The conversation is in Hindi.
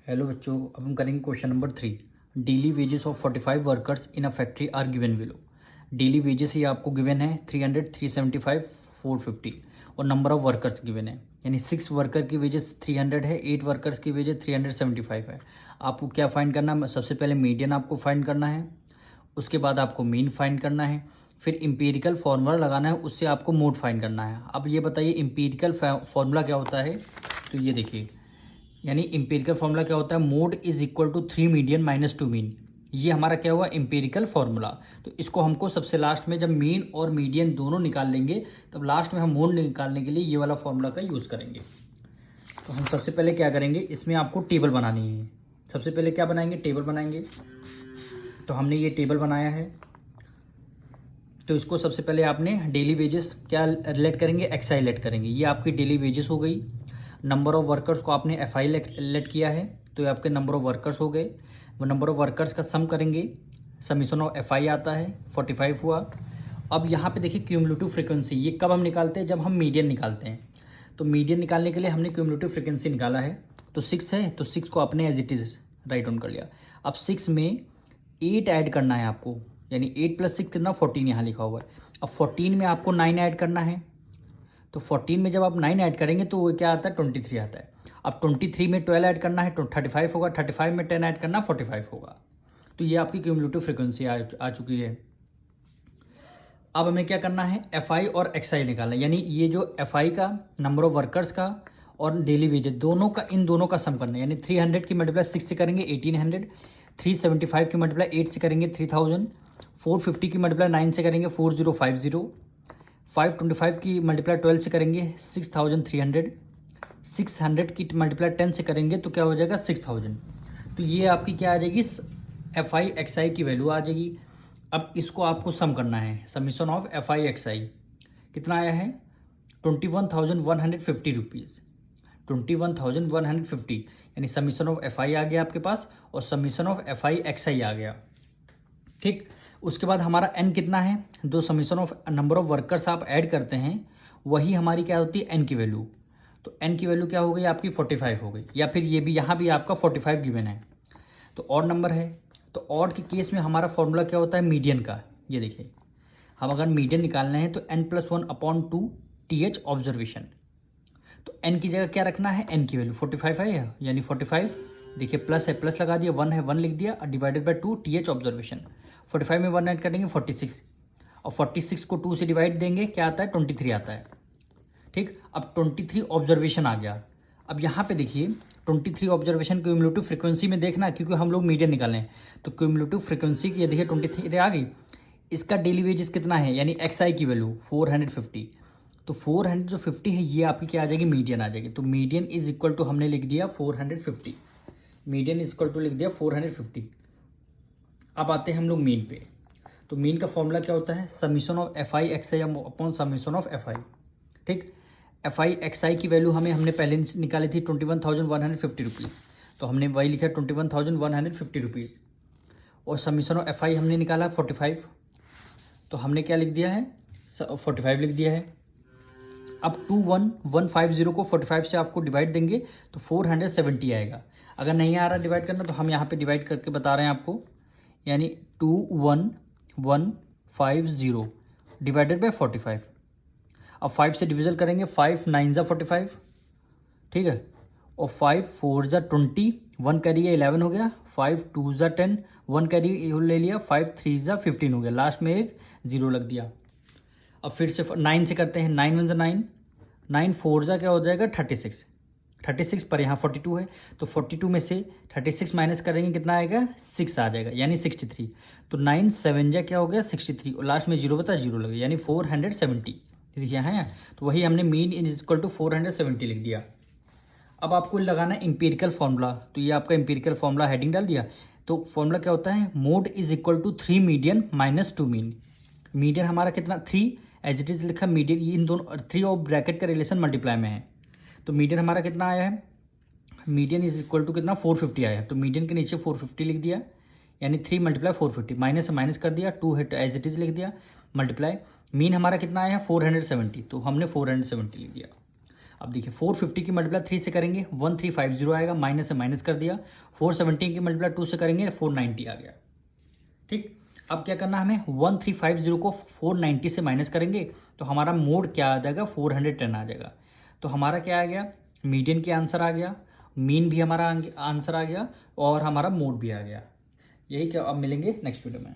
हेलो बच्चों, अब हम करेंगे question number 3। Daily wages of 45 workers in a factory are given below. Daily wages ये आपको गिवन है 300, 375, 450 और नंबर ऑफ वर्कर्स गिवन है, यानी 6 वर्कर की वेजेस 300 है, 8 वर्कर्स की वेजेस 375 है। आपको क्या फाइंड करना है? सबसे पहले मीडियन आपको फाइंड करना है, उसके बाद आपको मीन फाइंड करना है, फिर इम्पीरिकल फार्मूला लगाना है, उससे आपको मोड फाइंड करना है। अब ये बताइए इम्पीरिकल फार्मूला क्या होता है? तो ये देखिए, यानी इम्पेरिकल फार्मूला क्या होता है? Mode is equal to 3 median minus 2 mean. ये हमारा क्या हुआ? Empirical formula. तो इसको हमको सबसे लास्ट में जब मीन और मीडियन दोनों निकाल लेंगे तब लास्ट में हम मोड निकालने के लिए ये वाला फार्मूला का यूज़ करेंगे। तो हम सबसे पहले क्या करेंगे, इसमें आपको टेबल बनानी है। सबसे पहले क्या बनाएंगे? टेबल बनाएंगे। तो हमने ये टेबल बनाया है, तो इसको सबसे पहले आपने डेली वेजेस क्या रिलेट करेंगे? एक्सआई लेट करेंगे। ये आपकी डेली वेजेस हो गई। नंबर ऑफ वर्कर्स को आपने एफआई लेट किया है, तो ये आपके नंबर ऑफ वर्कर्स हो गए। वो नंबर ऑफ वर्कर्स का सम करेंगे, समीशन ऑफ एफआई आता है 45 हुआ। अब यहाँ पे देखिए क्यूमुलेटिव फ्रीक्वेंसी, ये कब हम निकालते हैं? जब हम मीडियन निकालते हैं। तो मीडियन निकालने के लिए हमने क्यूमुलेटिव फ्रीक्वेंसी निकाला है, तो 6 है, तो 6 को आपने as it is write on कर लिया। अब 6 में 8 ऐड करना है आपको, यानी 8 + 6 कितना? 14 यहाँ लिखा हुआ है। अब 14 में आपको 9 ऐड करना है, तो 14 में जब आप 9 ऐड करेंगे तो वो क्या आता है? 23 आता है। अब 23 में 12 ऐड करना है तो 35 होगा, 35 में 10 ऐड करना 45 होगा। तो ये आपकी क्यूमुलेटिव फ्रीक्वेंसी आ चुकी है। अब हमें क्या करना है? एफ आई और एक्स आई निकालना है, यानी ये जो एफ आई का नंबर ऑफ वर्कर्स का और डेली वेजेस दोनों का, इन दोनों का सम करना है। यानी 300 की मल्टीप्लाई 6 से करेंगे 1800, 375 की मल्टीप्लाई 8 से करेंगे 3000, 450 की मल्टीप्लाई 9 से करेंगे 4050, 525 की मल्टीप्लाई 12 से करेंगे 6300, 600 की मल्टीप्लाई 10 से करेंगे तो क्या हो जाएगा? 6000। तो ये आपकी क्या आ जाएगी? एफ आई एक्स आई की वैल्यू आ जाएगी। अब इसको आपको सम करना है, summation of F I X I कितना आया है? 21,150 रुपीज़, 21,150, यानी समीशन ऑफ एफ आई आ गया आपके पास और summation of F I X I आ गया। ठीक, उसके बाद हमारा एन कितना है? दो summation of number of workers आप ऐड करते हैं, वही हमारी क्या होती है? एन की वैल्यू। तो एन की वैल्यू क्या हो गई आपकी? 45 हो गई, या फिर ये भी यहाँ भी आपका 45 गिवन है, तो ऑड नंबर है। तो ऑड के केस में हमारा फॉर्मूला क्या होता है? मीडियन का। ये देखिए, हम अगर मीडियन निकालना है तो n+1/2 TH ऑब्जर्वेशन। तो n की जगह क्या रखना है? n की वैल्यू 45 है, यानी 45। देखिए प्लस है, प्लस लगा दिया, 1 है 1 लिख दिया, डिवाइडेड बाय 2 TH ऑब्जर्वेशन। 45 में 1 ऐड करेंगे 46, और 46 को 2 से डिवाइड देंगे, क्या आता है? 23 आता है। ठीक, अब 23 ऑब्जर्वेशन आ गया। अब यहाँ पे देखिए 23 ऑब्जर्वेशन क्यूमुलेटिव फ्रीक्वेंसी में देखना, क्योंकि हम लोग मीडियन निकालें हैं, तो क्यूमुलेटिव फ्रीक्वेंसी की ये देखिए 23 आ गई। इसका डेली वेजेस कितना है? यानी एक्स आई की वैल्यू 450। तो 450 है, ये आपकी क्या आ जाएगी? मीडियन आ जाएगी। तो मीडियन इज इक्वल टू हमने लिख दिया 450, मीडियन इज इक्वल टू लिख दिया 450। अब आते हैं हम लोग मीन पे। तो मीन का फॉर्मूला क्या होता है? Summation of F I X I upon summation of F आई। ठीक, एफ आई एक्स आई की वैल्यू हमने पहले निकाली थी 21,150 रुपीज़, तो हमने वही लिखा 21,150 रुपीज़। और समीशन ऑफ एफ आई हमने निकाला 45, तो हमने क्या लिख दिया है? 45 लिख दिया है। अब 21,150 को 45 से आपको डिवाइड देंगे तो 470 आएगा। अगर नहीं आ रहा डिवाइड करना तो हम यहाँ पे डिवाइड करके बता रहे हैं आपको, यानी 21,150 डिवाइडेड बाय 45। अब 5 से डिविजन करेंगे, 5 9 ज़ा 45, ठीक है, और 5 4 ज़ा 20, 1 करिए 11 हो गया, 5 2 ज़ा 10, 1 कैरी ले लिया, 5 3 ज़ा 15 हो गया, लास्ट में एक 0 लग दिया। अब फिर से 9 से करते हैं, 9 1 ज़ा 9, 9 4 ज़ा क्या हो जाएगा? 36, 36 पर यहाँ 42 है, तो 42 में से 36 माइनस करेंगे, कितना आएगा? 6 आ जाएगा, यानी 63। तो 9 7 जा क्या हो गया? 63, और लास्ट में 0 बता 0 लगे, यानी 470। देखिए है, तो वही हमने मीन इज इक्वल टू 470 लिख दिया। अब आपको लगाना है इंपीरिकल फार्मूला, तो ये आपका इंपीरिकल फार्मूला हेडिंग डाल दिया। तो फार्मूला क्या होता है? Mode is equal to 3 median minus 2 mean. Median हमारा कितना? 3, एज इट इज लिखा मीडियन, इन दोनों 3 और ब्रैकेट का रिलेशन मल्टीप्लाई में है, तो मीडियन हमारा कितना आया है? मीडियन इज इक्वल टू कितना? 450 आया है, तो मीडियन के नीचे 450 लिख दिया, यानी 3 × 450, माइनस से माइनस कर दिया, 2 है तो एज इट इज लिख दिया, मल्टीप्लाई। मीन हमारा कितना आया है? 470, तो हमने 470 लिख दिया। अब देखिए 450 की मल्टीप्लाई 3 से करेंगे 1350 आएगा, माइनस से माइनस कर दिया। 470 की मल्टीप्लाई 2 से करेंगे 490 आ गया। ठीक, अब क्या करना हमें, 1350 को 490 से माइनस करेंगे तो हमारा मोड क्या आ जाएगा, 410 आ जाएगा। तो हमारा क्या आ गया, मीडियन की आंसर आ गया, मीन भी हमारा आंसर आ गया और हमारा मोड भी आ गया। यही क्या अब मिलेंगे नेक्स्ट वीडियो में।